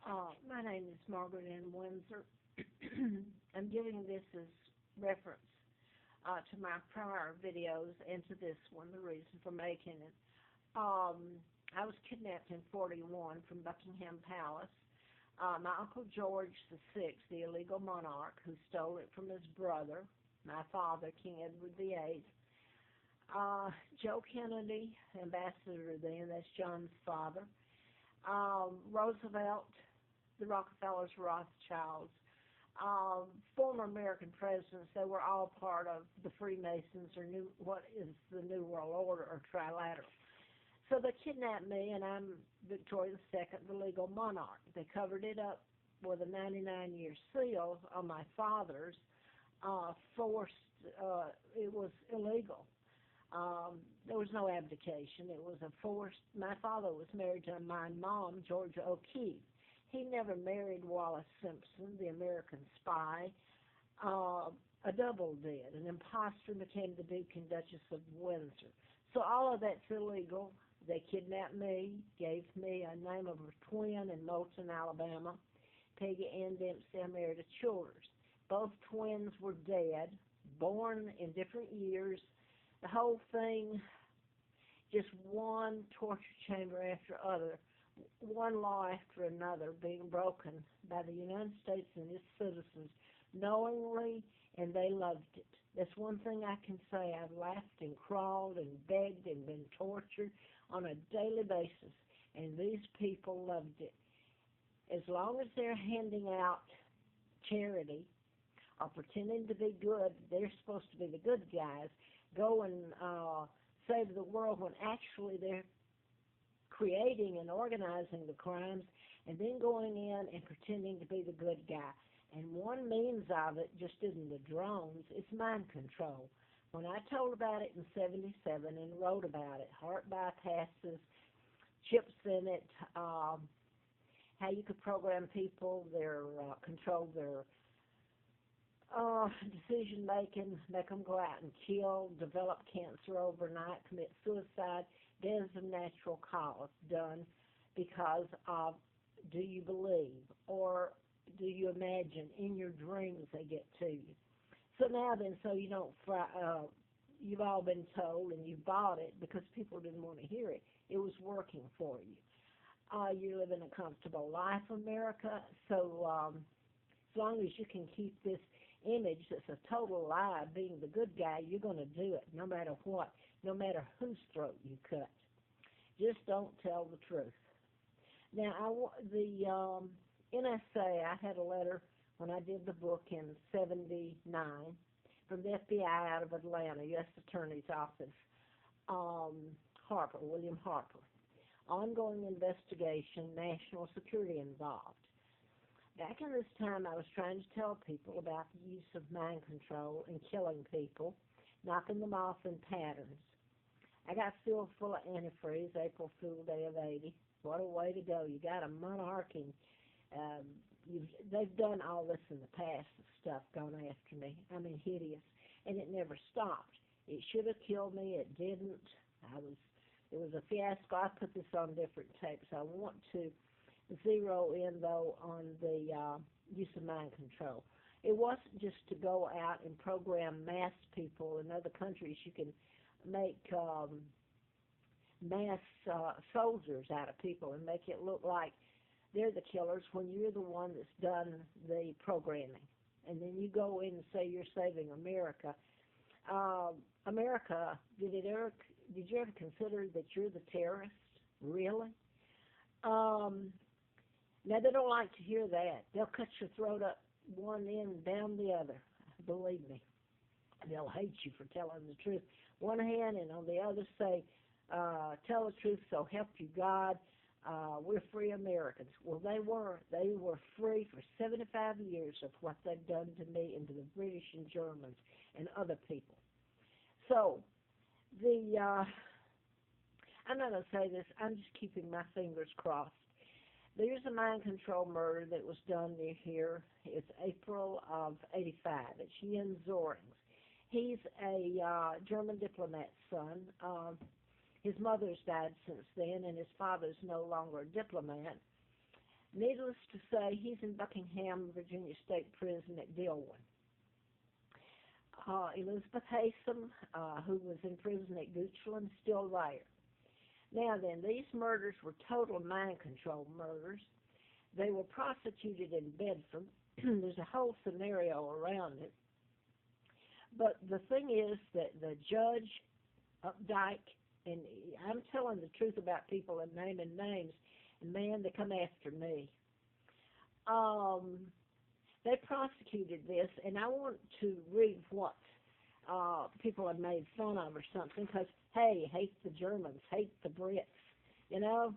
My name is Margaret Ann Windsor. I'm giving this as reference to my prior videos and to this one, the reason for making it. I was kidnapped in 41 from Buckingham Palace. My Uncle George VI, the illegal monarch who stole it from his brother, my father, King Edward VIII. Joe Kennedy, ambassador then, that's John's father. Roosevelt, the Rockefellers, Rothschilds, former American presidents, they were all part of the Freemasons, or what is the New World Order, or Trilateral. So they kidnapped me, and I'm Victoria II, the legal monarch. They covered it up with a 99-year seal on my father's, forced, it was illegal. There was no abdication. It was a forced, my father was married to my mom, Georgia O'Keeffe. He never married Wallace Simpson, the American spy. A double did. An imposter became the Duke and Duchess of Windsor. So all of that's illegal. They kidnapped me, gave me a name of a twin in Moulton, Alabama. Peggy Ann Dempsey, I married a Childers. Both twins were dead, born in different years. The whole thing, just one torture chamber after other, one law after another being broken by the United States and its citizens knowingly, and they loved it. That's one thing I can say. I've laughed and crawled and begged and been tortured on a daily basis, and these people loved it. As long as they're handing out charity or pretending to be good, they're supposed to be the good guys, go and save the world, when actually they're creating and organizing the crimes and then going in and pretending to be the good guy. And one means of it just isn't the drones, it's mind control. When I told about it in 77 and wrote about it, heart bypasses, chips in it, how you could program people, control their decision making, make them go out and kill, develop cancer overnight, commit suicide, deaths of natural cause, done because of, do you believe, or do you imagine in your dreams they get to you. So now then, so you don't you've all been told and you bought it because people didn't want to hear it. It was working for you. You live in a comfortable life, America, so as long as you can keep this image that's a total lie, being the good guy, you're going to do it no matter what, no matter whose throat you cut. Just don't tell the truth. Now, the NSA, I had a letter when I did the book in 79 from the FBI out of Atlanta, U.S. Attorney's Office, William Harper. Ongoing investigation, national security involved. Back in this time, I was trying to tell people about the use of mind control and killing people, knocking them off in patterns. I got filled full of antifreeze, April Fool Day of 80. What a way to go. You got a monarchy. They've done all this in the past, stuff gone after me. I mean, hideous. And it never stopped. It should have killed me. It didn't. It was a fiasco. I put this on different tapes. I want to zero in, though, on the use of mind control. It wasn't just to go out and program mass people in other countries. You can make mass soldiers out of people and make it look like they're the killers when you're the one that's done the programming. And then you go in and say you're saving America. America, did you ever consider that you're the terrorist? Really? Now, they don't like to hear that. They'll cut your throat up one end and down the other. Believe me. They'll hate you for telling the truth. One hand, and on the other say, tell the truth, so help you God. We're free Americans. Well, they were. They were free for 75 years of what they've done to me and to the British and Germans and other people. So, I'm not going to say this. I'm just keeping my fingers crossed. There's a mind control murder that was done near here. It's April of 85. It's Jens Zorings. He's a German diplomat's son. His mother's died since then, and his father's no longer a diplomat. Needless to say, he's in Buckingham, Virginia State Prison at Dillon. Elizabeth Haysom, who was in prison at Goochland, is still there. Now then, these murders were total mind control murders. They were prosecuted in Bedford. There's a whole scenario around it. But the thing is that the judge, Updike, and I'm telling the truth about people and naming names, and man, they come after me. They prosecuted this, and I want to read what people have made fun of or something, because, hey, hate the Germans, hate the Brits, you know.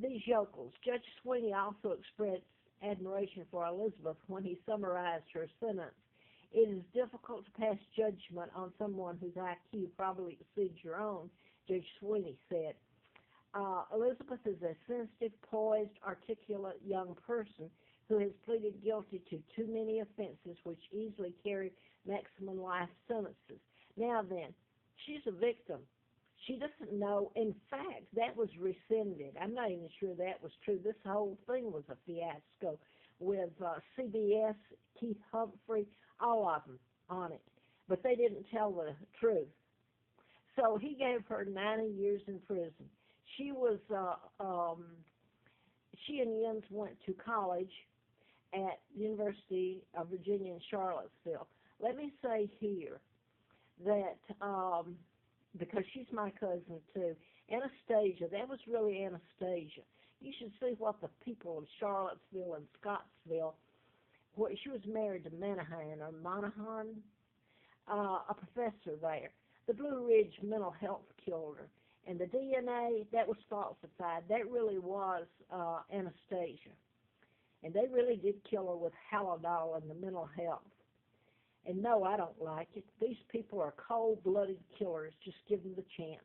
These yokels. Judge Sweeney also expressed admiration for Elizabeth when he summarized her sentence. It is difficult to pass judgment on someone whose IQ probably exceeds your own, Judge Sweeney said. Elizabeth is a sensitive, poised, articulate young person who has pleaded guilty to too many offenses which easily carry maximum life sentences. Now then, she's a victim. She doesn't know. In fact, that was rescinded. I'm not even sure that was true. This whole thing was a fiasco with CBS, Keith Humphrey, all of them on it. But they didn't tell the truth. So he gave her 90 years in prison. She was, she and Jens went to college at the University of Virginia in Charlottesville. Let me say here that, because she's my cousin too, Anastasia, that was really Anastasia. You should see what the people of Charlottesville and Scottsville, where she was married to Monahan, a professor there. The Blue Ridge mental health killed her. And the DNA, that was falsified. That really was Anastasia. And they really did kill her with Halidol and the mental health. And no, I don't like it. These people are cold-blooded killers. Just give them the chance.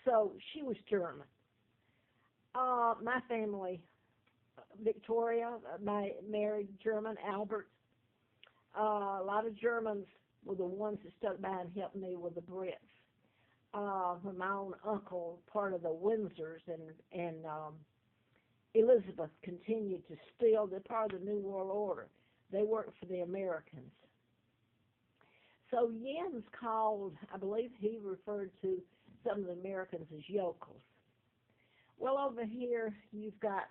So she was German. My family, Victoria, my married German, Albert, a lot of Germans were the ones that stuck by and helped me with the Brits. When my own uncle, part of the Windsors, and Elizabeth continued to steal. They're part of the New World Order. They worked for the Americans. So Jens called, I believe he referred to some of the Americans as yokels. Well, over here you've got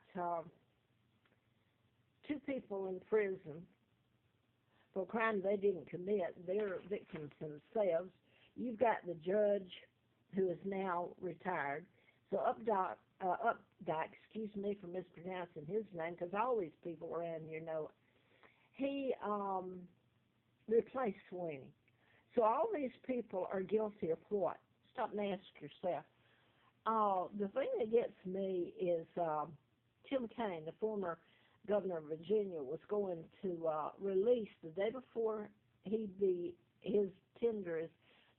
two people in prison for a crime they didn't commit. They're victims themselves. You've got the judge who is now retired. So Updike, excuse me for mispronouncing his name, because all these people around here know it. He replaced Sweeney. So all these people are guilty of what? Stop and ask yourself. The thing that gets me is Tim Kaine, the former governor of Virginia, was going to release the day before his tender as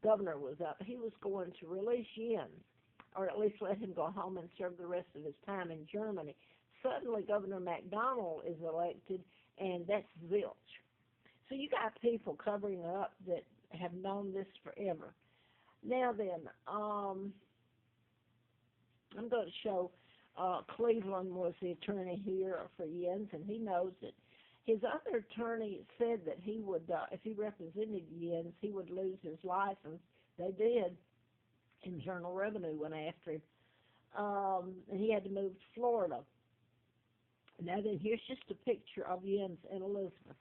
governor was up. He was going to release Jens, or at least let him go home and serve the rest of his time in Germany. Suddenly, Governor MacDonald is elected, and that's zilch. So you got people covering up that have known this forever. Now then, I'm going to show Cleveland was the attorney here for Jens, and he knows it. His other attorney said that he would, if he represented Jens, he would lose his license. They did. Internal Revenue went after him. And he had to move to Florida. Now then, here's just a picture of Jens and Elizabeth.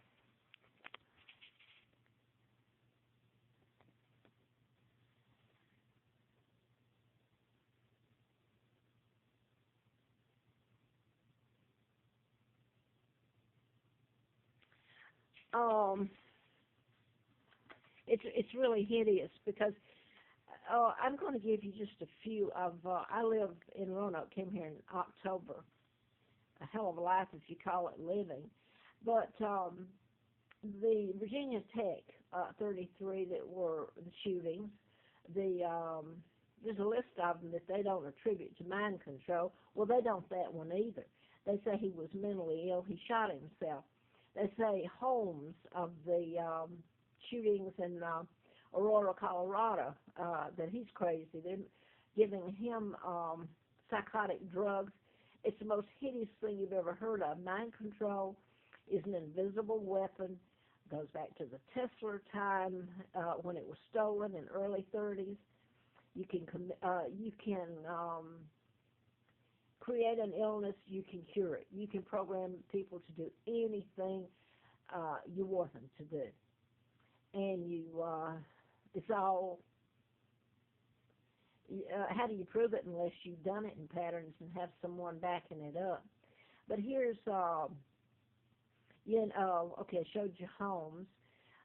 It's really hideous because I'm going to give you just a few of. I live in Roanoke, came here in October. A hell of a life if you call it living, but the Virginia Tech 33 that were the shootings. There's a list of them that they don't attribute to mind control. Well, they don't that one either. They say he was mentally ill. He shot himself. They say Holmes of the shootings in Aurora, Colorado, that he's crazy. They're giving him psychotic drugs. It's the most hideous thing you've ever heard of. Mind control is an invisible weapon. Goes back to the Tesla time when it was stolen in early 30s. You can create an illness. You can cure it. You can program people to do anything you want them to do, and it's all. How do you prove it unless you've done it in patterns and have someone backing it up? But here's, okay, I showed you Holmes.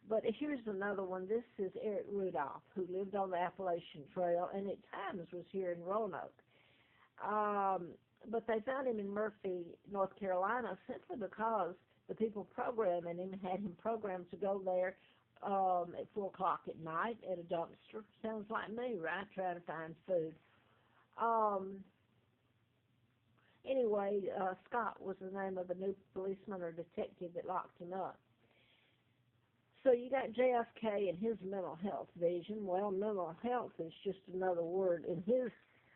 But here's another one. This is Eric Rudolph, who lived on the Appalachian Trail and at times was here in Roanoke. But they found him in Murphy, North Carolina, simply because the people programming him had him programmed to go there at 4 o'clock at night at a dumpster. Sounds like me, right? Trying to find food. Anyway, Scott was the name of the new policeman or detective that locked him up. So you got JFK and his mental health vision. Well, mental health is just another word in his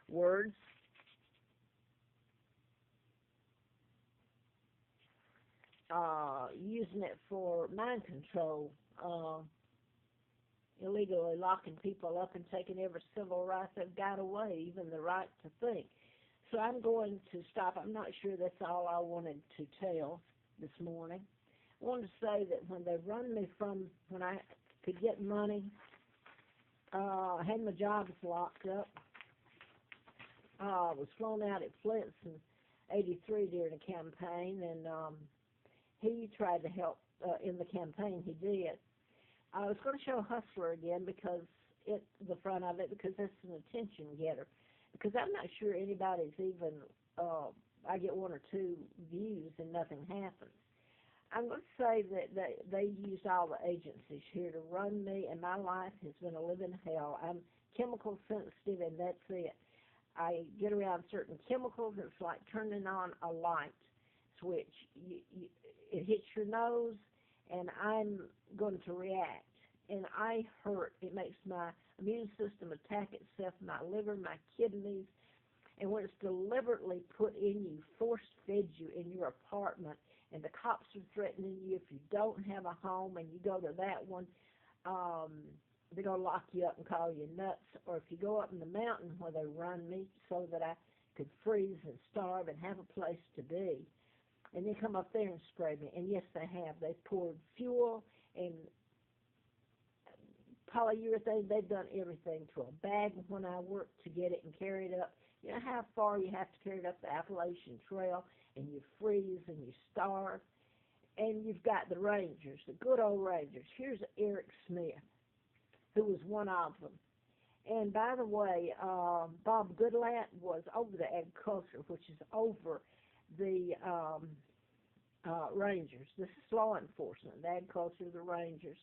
words. Using it for mind control, illegally locking people up and taking every civil right they've got away, even the right to think. So I'm going to stop. I'm not sure that's all I wanted to tell this morning. I wanted to say that when they run me from when I could get money, I had my jobs locked up. I was flown out at Flint's in '83 during a campaign, and he tried to help in the campaign. He did. I was going to show Hustler again because the front of it, because that's an attention getter. Because I'm not sure anybody's even, I get 1 or 2 views and nothing happens. I'm going to say that they used all the agencies here to run me, and my life has been a living hell. I'm chemical sensitive, and that's it. I get around certain chemicals, it's like turning on a light switch. It hits your nose, and I'm going to react. And I hurt. It makes my immune system attack itself, my liver, my kidneys. And when it's deliberately put in you, force-fed you in your apartment, and the cops are threatening you if you don't have a home and you go to that one, they're going to lock you up and call you nuts. Or if you go up in the mountain where they run me so that I could freeze and starve and have a place to be, and they come up there and spray me. And yes, they have. They've poured fuel and polyurethane. They've done everything to a bag when I worked to get it and carry it up. You know how far you have to carry it up the Appalachian Trail, and you freeze and you starve. And you've got the Rangers, the good old Rangers. Here's Eric Smith, who was one of them. And by the way, Bob Goodlatte was over the agriculture, which is over the Rangers. This is law enforcement, the agriculture, the Rangers.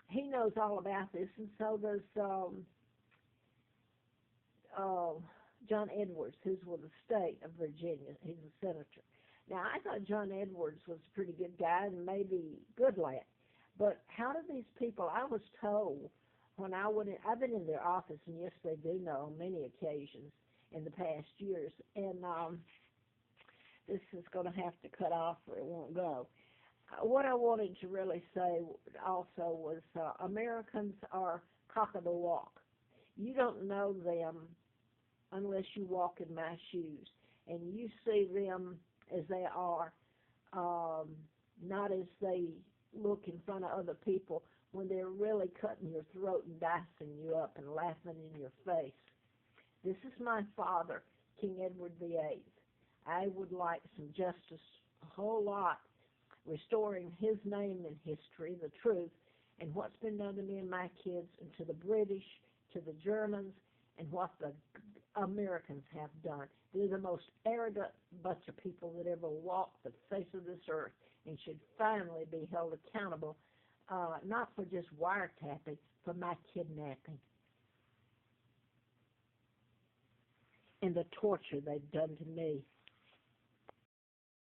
He knows all about this, and so does John Edwards, who's with the state of Virginia. He's a senator. Now, I thought John Edwards was a pretty good guy, and maybe Goodlatte. But how do these people, I was told when I went in, I've been in their office, and yes, they do know on many occasions in the past years, and this is going to have to cut off or it won't go. What I wanted to really say also was Americans are cock of the walk. You don't know them unless you walk in my shoes, and you see them as they are, not as they look in front of other people when they're really cutting your throat and dicing you up and laughing in your face. This is my father, King Edward VIII. I would like some justice, a whole lot, restoring his name in history, the truth, and what's been done to me and my kids, and to the British, to the Germans, and what the Americans have done. They're the most arrogant bunch of people that ever walked the face of this earth, and should finally be held accountable, not for just wiretapping, for my kidnapping and the torture they've done to me.